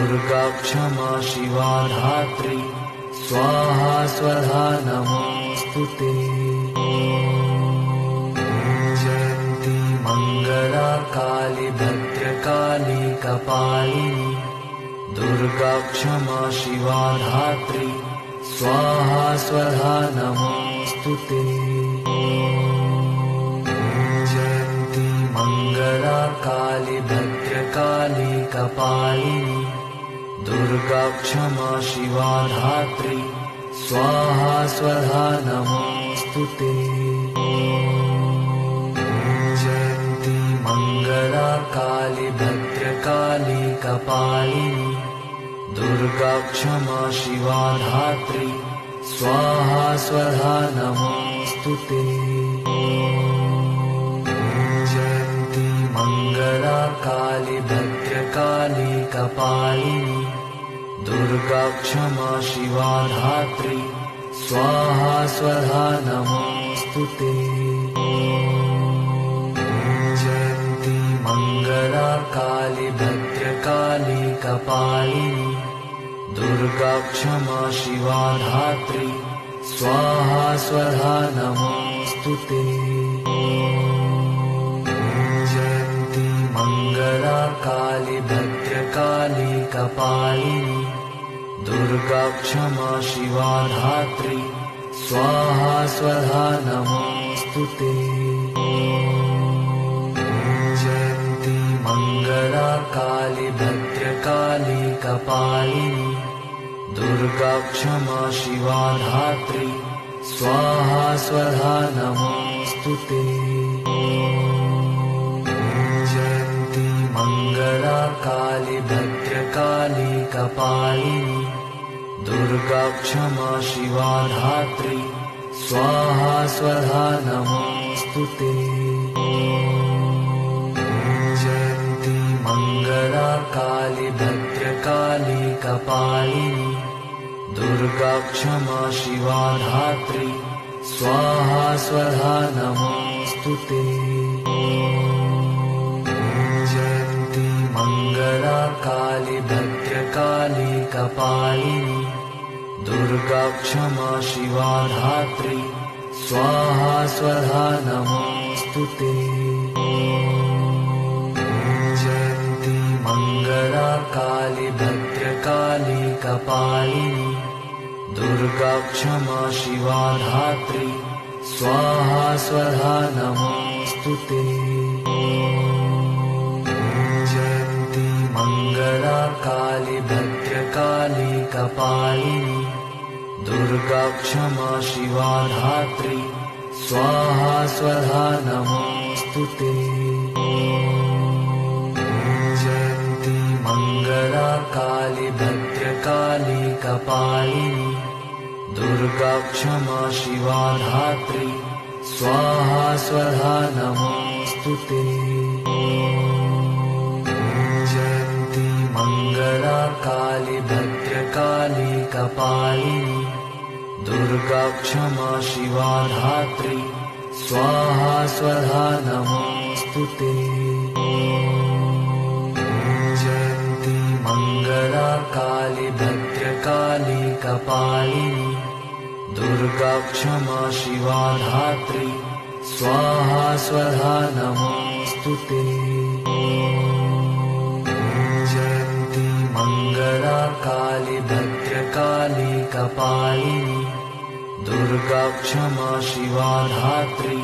दुर्गा क्षमा शिवा धात्री स्वाहा स्वधा नमोऽस्तुते। जयन्ती मंगला काली भद्रकाली कपालिनी दुर्गा क्षमा शिवा धात्री स्वाहा स्वधा नमोऽस्तुते। जयन्ती मंगला काली भद्रकाली कपालिनी दुर्गा क्षमा शिवा धात्री स्वाहा स्वधा नमोऽस्तुते। जयन्ती मंगला काली भद्रकाली कपालिनी दुर्गा क्षमा शिवा धात्री स्वाहा स्वधा नमोऽस्तुते। जयन्ती मंगला काली भद्रकाली कपालिनी दुर्गा क्षमा शिवा धात्री स्वाहा स्वधा नमोऽस्तुते। जयन्ती मंगला काली भद्रकाली कपालिनी दुर्गा क्षमा शिवा धात्री स्वाहा स्वधा नमोऽस्तुते। जयन्ती मंगला काली भद्रकाली कपालिनी दुर्गा क्षमा शिवा धात्री स्वाहा स्वधा नमोऽस्तुते। जयन्ती मंगला काली भद्रकाली कपालिनी दुर्गा क्षमा शिवा धात्री स्वाहा स्वधा नमोऽस्तुते। जयन्ती मंगला काली भद्रकाली कपालिनी दुर्गा क्षमा शिवा धात्री स्वाहा स्वधा नमोऽस्तुते। जयन्ती मंगला काली भद्रकाली कपालिनी दुर्गा क्षमा शिवा धात्री स्वाहा स्वधा नमोऽस्तुते। जयन्ती मंगला काली भद्रकाली कपालिनी दुर्गा क्षमा शिवा धात्री स्वाहा स्वधा नमोऽस्तुते। जयन्ती मंगला काली भद्रकाली कपालिनी दुर्गा क्षमा शिवा धात्री स्वाहा स्वधा नमोऽस्तुते। जयन्ती मंगला काली भद्रकाली कपालिनी दुर्गा क्षमा शिवा धात्री स्वाहा स्वधा नमोऽस्तुते। जयन्ती मंगला काली भद्रकाली कपालिनी दुर्गा क्षमा शिवा धात्री स्वाहा स्वधा नमोऽस्तुते। जयन्ती मंगला काली भद्रकाली कपालिनी दुर्गा क्षमा शिवा धात्री स्वाहा स्वधा नमोऽस्तुते। जयन्ती मंगला काली भद्रकाली कपालिनी दुर्गा क्षमा शिवा धात्री स्वाहा स्वधा नमोऽस्तुते। जयन्ती मंगला काली भद्रकाली कपालिनी दुर्गा क्षमा शिवा धात्री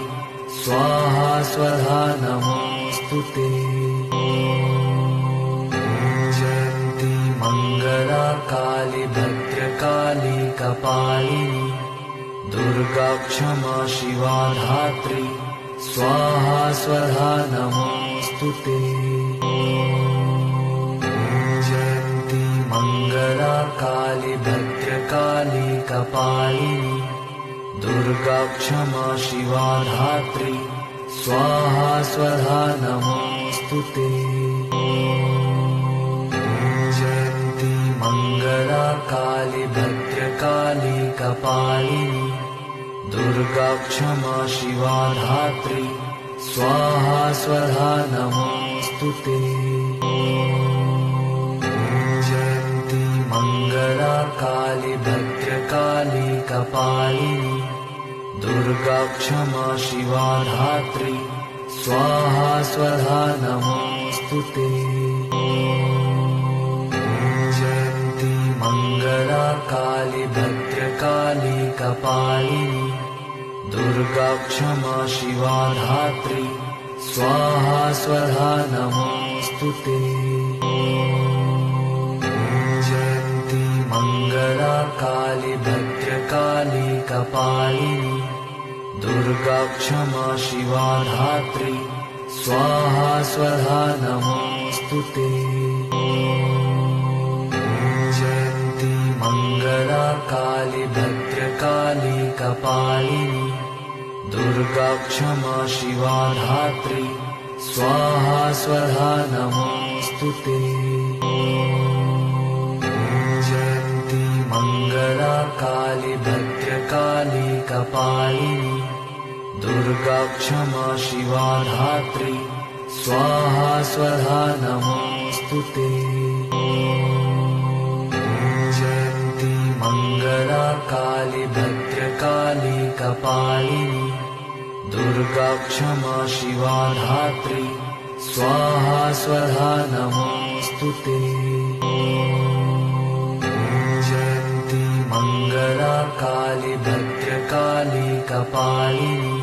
स्वाहा स्वधा नमोऽस्तुते। जयन्ती मंगला काली भद्रकाली कपालिनी दुर्गा क्षमा शिवा धात्री स्वाहा स्वधा नमोऽस्तुते। जयन्ती मंगला काली भद्रकाली कपालिनी दुर्गा क्षमा शिवा धात्री स्वाहा स्वधा नमोऽस्तुते। जयन्ती मंगला काली भद्रकाली कपालिनी दुर्गा क्षमा शिवा धात्री स्वाहा स्वधा नमोऽस्तुते। जय काली भद्रकाली कपालिनी दुर्गा क्षमा शिवा धात्री स्वाहा स्वधा नमोऽस्तुते। जयन्ती मंगला काली भद्रकाली कपालिनी दुर्गा क्षमा शिवा धात्री स्वाहा स्वधा नमोऽस्तुते। जयन्ती मंगला काली भद्रकाली कपालिनी दुर्गा क्षमा शिवा धात्री स्वाहा स्वधा नमोऽस्तुते। जयन्ती मंगला काली भद्रकाली कपालिनी दुर्गा क्षमा शिवा धात्री स्वाहा स्वधा नमोऽस्तुते। जयन्ती मंगला काली भद्रकाली कपालिनी दुर्गा क्षमा शिवा धात्री स्वाहा स्वधा नमोऽस्तुते। जयन्ती मंगला काली भद्रकाली कपालिनी दुर्गा क्षमा शिवा धात्री स्वाहा स्वधा नमोऽस्तुते। जयन्ती मंगला काली भद्रकाली कपालिनी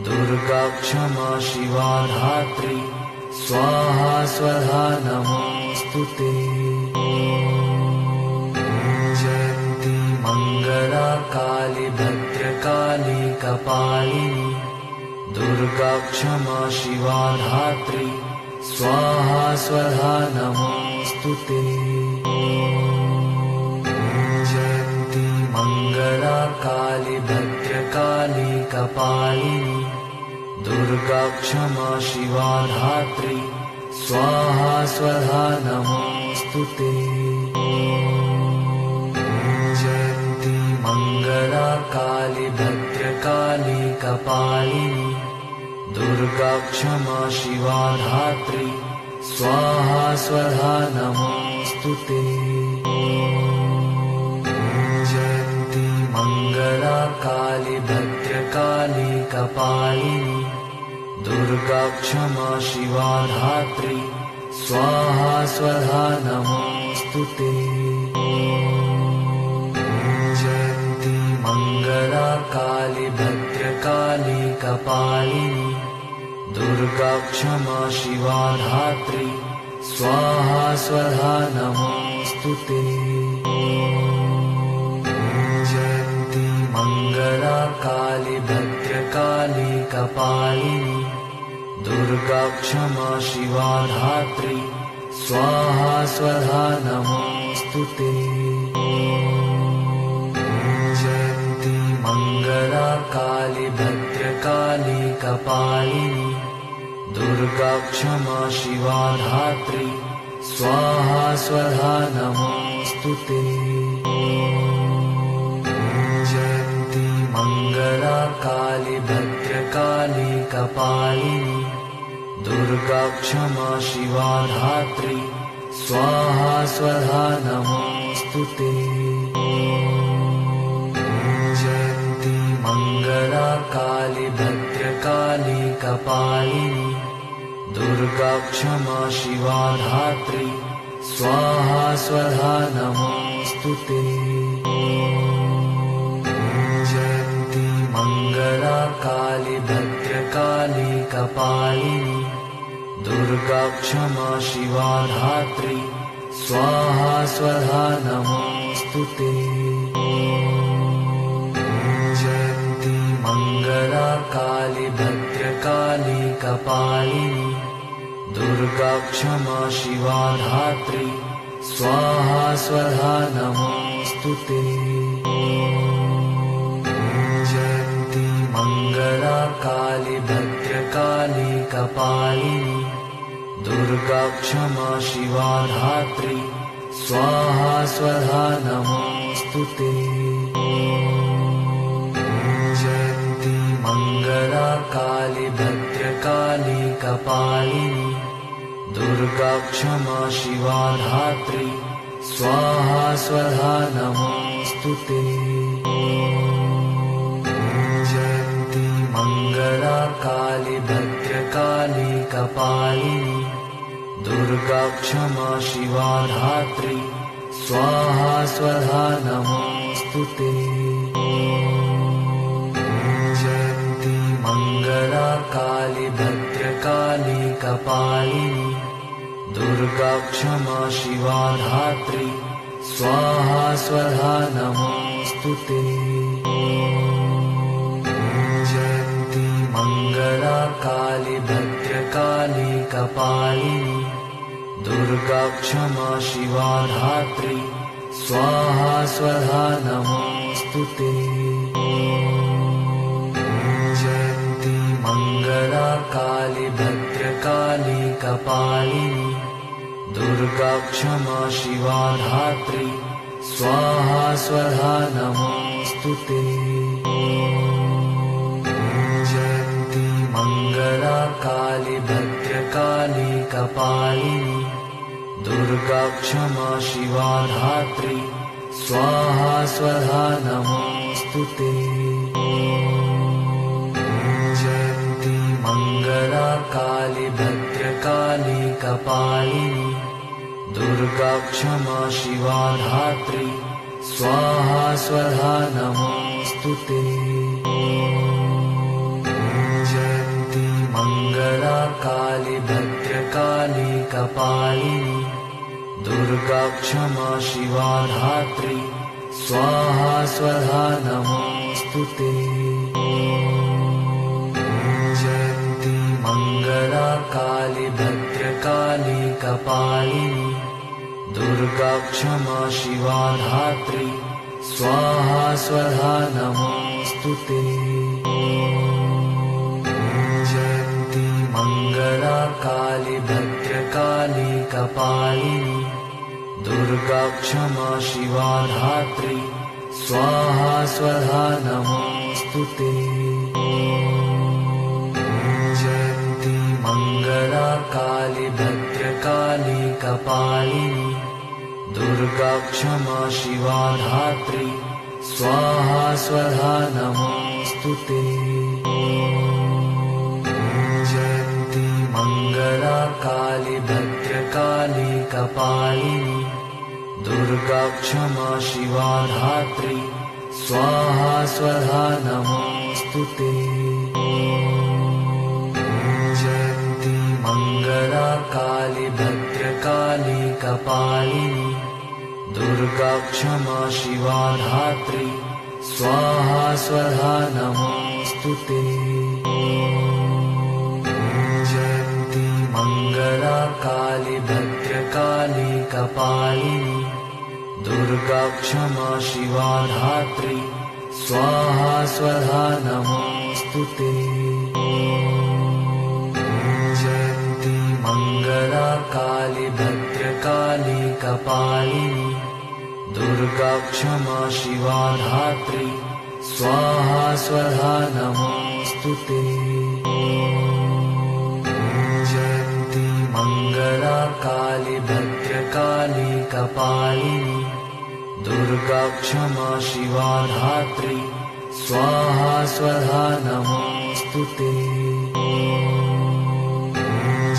दुर्गा क्षमा शिवा धात्री स्वाहा स्वधा नमोऽस्तुते। जयन्ती मंगला काली भद्रकाली कपालिनी दुर्गा क्षमा शिवा धात्री स्वाहा स्वधा नमोऽस्तुते। जयन्ती मंगला काली भद्रकाली कपालिनी दुर्गा क्षमा शिवा धात्री स्वाहा स्वधा नमोऽस्तुते। जयन्ती मंगला काली भद्रकाली कपालिनी दुर्गा क्षमा शिवा धात्री स्वाहा स्वधा नमोऽस्तुते। जयन्ती मंगला काली भद्रकाली कपालिनी दुर्गा क्षमा शिवा धात्री स्वाहा स्वधा नमोऽस्तुते। जयन्ती मंगला काली भद्रकाली कपालिनी दुर्गा क्षमा शिवा धात्री स्वाहा स्वधा नमोऽस्तुते। जयन्ती मंगला काली भद्रकाली कपालिनी दुर्गा क्षमा शिवा धात्री स्वाहा स्वधा नमोऽस्तुते। जयन्ती मंगला काली भद्रकाली कपालिनी दुर्गा क्षमा शिवा धात्री स्वाहा स्वधा नमोऽस्तुते। जयन्ती मंगला काली भद्रकाली कपालिनी दुर्गा क्षमा शिवा धात्री स्वाहा स्वधा नमोऽस्तुते। जयन्ती मंगला काली भद्रकाली कपालिनी दुर्गा क्षमा शिवा धात्री स्वाहा स्वधा नमोऽस्तुते। जयन्ती मंगला काली भद्रकाली कपालिनी दुर्गा क्षमा शिवा धात्री स्वाहा स्वधा नमोऽस्तुते। जयन्ती मंगला काली भद्रकाली कपालिनी दुर्गा क्षमा शिवा धात्री स्वाहा स्वधा नमोऽस्तुते। जयन्ती मंगला काली भद्रकाली कपालिनी दुर्गा क्षमा शिवा धात्री स्वाहा स्वधा नमोऽस्तुते। जयन्ती मंगला काली भद्रकाली कपालिनी दुर्गा क्षमा शिवा धात्री स्वाहा स्वधा नमोऽस्तुते। जयन्ती मङ्गला काली भद्रकाली कपालिनी दुर्गा क्षमा शिवा धात्री स्वाहा स्वधा नमोऽस्तुते। जयन्ती मङ्गला काली भद्रकाली कपालिनी दुर्गा क्षमा शिवा धात्री स्वाहा स्वधा नमोऽस्तुते। जयन्ती मङ्गला काली भद्रकाली कपालिनी दुर्गा क्षमा शिवा धात्री स्वाहा स्वधा नमोऽस्तुते। जयन्ती मङ्गला काली भद्रकाली कपालिनी दुर्गा क्षमा शिवा धात्री स्वाहा स्वधा नमोऽस्तुते। जयन्ती मङ्गला काली भद्रकाली कपालिनी दुर्गा क्षमा शिवा धात्री स्वाहा स्वधा नमोऽस्तुते। जयन्ती मङ्गला काली भद्रकाली कपालिनी दुर्गा क्षमा शिवा धात्री स्वाहा स्वधा नमोऽस्तुते। जयन्ती मङ्गला काली भद्रकाली कपालिनी दुर्गा क्षमा शिवा धात्री स्वाहा स्वधा नमोऽस्तुते। जयन्ती मङ्गला काली भद्रकाली कपालिनी दुर्गा क्षमा शिवा धात्री स्वाहा स्वधा नमोऽस्तुते। जयन्ती मङ्गला काली भद्रकाली कपालिनी दुर्गा क्षमा शिवा धात्री स्वाहा स्वधा नमोऽस्तुते। जयन्ती मङ्गला काली भद्रकाली कपालिनी दुर्गा क्षमा शिवा धात्री स्वाहा स्वधा नमोऽस्तुते। जयन्ती मङ्गला काली भद्रकाली कपालिनी दुर्गा क्षमा शिवा धात्री स्वाहा स्वधा नमोऽस्तुते। जयन्ती मङ्गला काली भद्रकाली कपालिनी दुर्गा क्षमा शिवा धात्री स्वाहा स्वधा नमोऽस्तुते। जयन्ती मङ्गला काली भद्रकाली कपालिनी दुर्गा क्षमा शिवा धात्री स्वाहा स्वधा नमोऽस्तुते। जयन्ती मङ्गला काली भद्रकाली कपालिनी दुर्गा क्षमा शिवा धात्री स्वाहा स्वधा नमोऽस्तुते। जयन्ती मङ्गला काली भद्रकाली कपालिनी दुर्गा क्षमा शिवा धात्री स्वाहा स्वधा नमोऽस्तुते।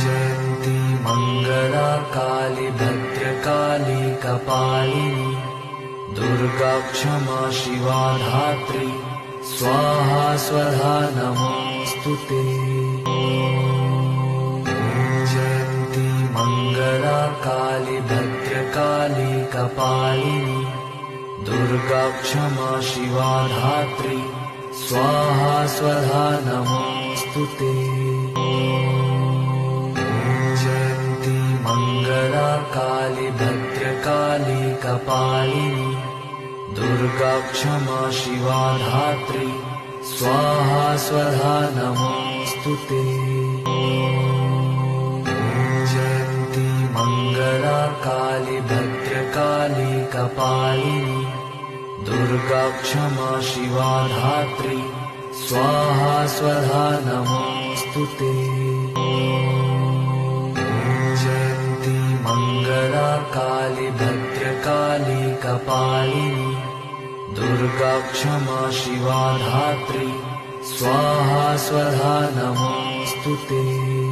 जयन्ती मङ्गला काली भद्रकाली कपालिनी दुर्गा क्षमा शिवा धात्री स्वाहा स्वधा नमोऽस्तुते। जयन्ती मङ्गला काली भद्रकाली कपालिनी दुर्गा क्षमा शिवा धात्री स्वाहा स्वधा नमोऽस्तुते। जयन्ती मङ्गला काली भद्रकाली कपालिनी दुर्गा क्षमा शिवा धात्री स्वाहा स्वधा नमोऽस्तुते। जयन्ती मङ्गला काली भद्रकाली कपालिनी दुर्गा क्षमा शिवा धात्री स्वाहा स्वधा नमोऽस्तुते। जयन्ती मङ्गला काली भद्रकाली कपालिनी दुर्गा क्षमा शिवा धात्री स्वाहा स्वधा नमोऽस्तु ते।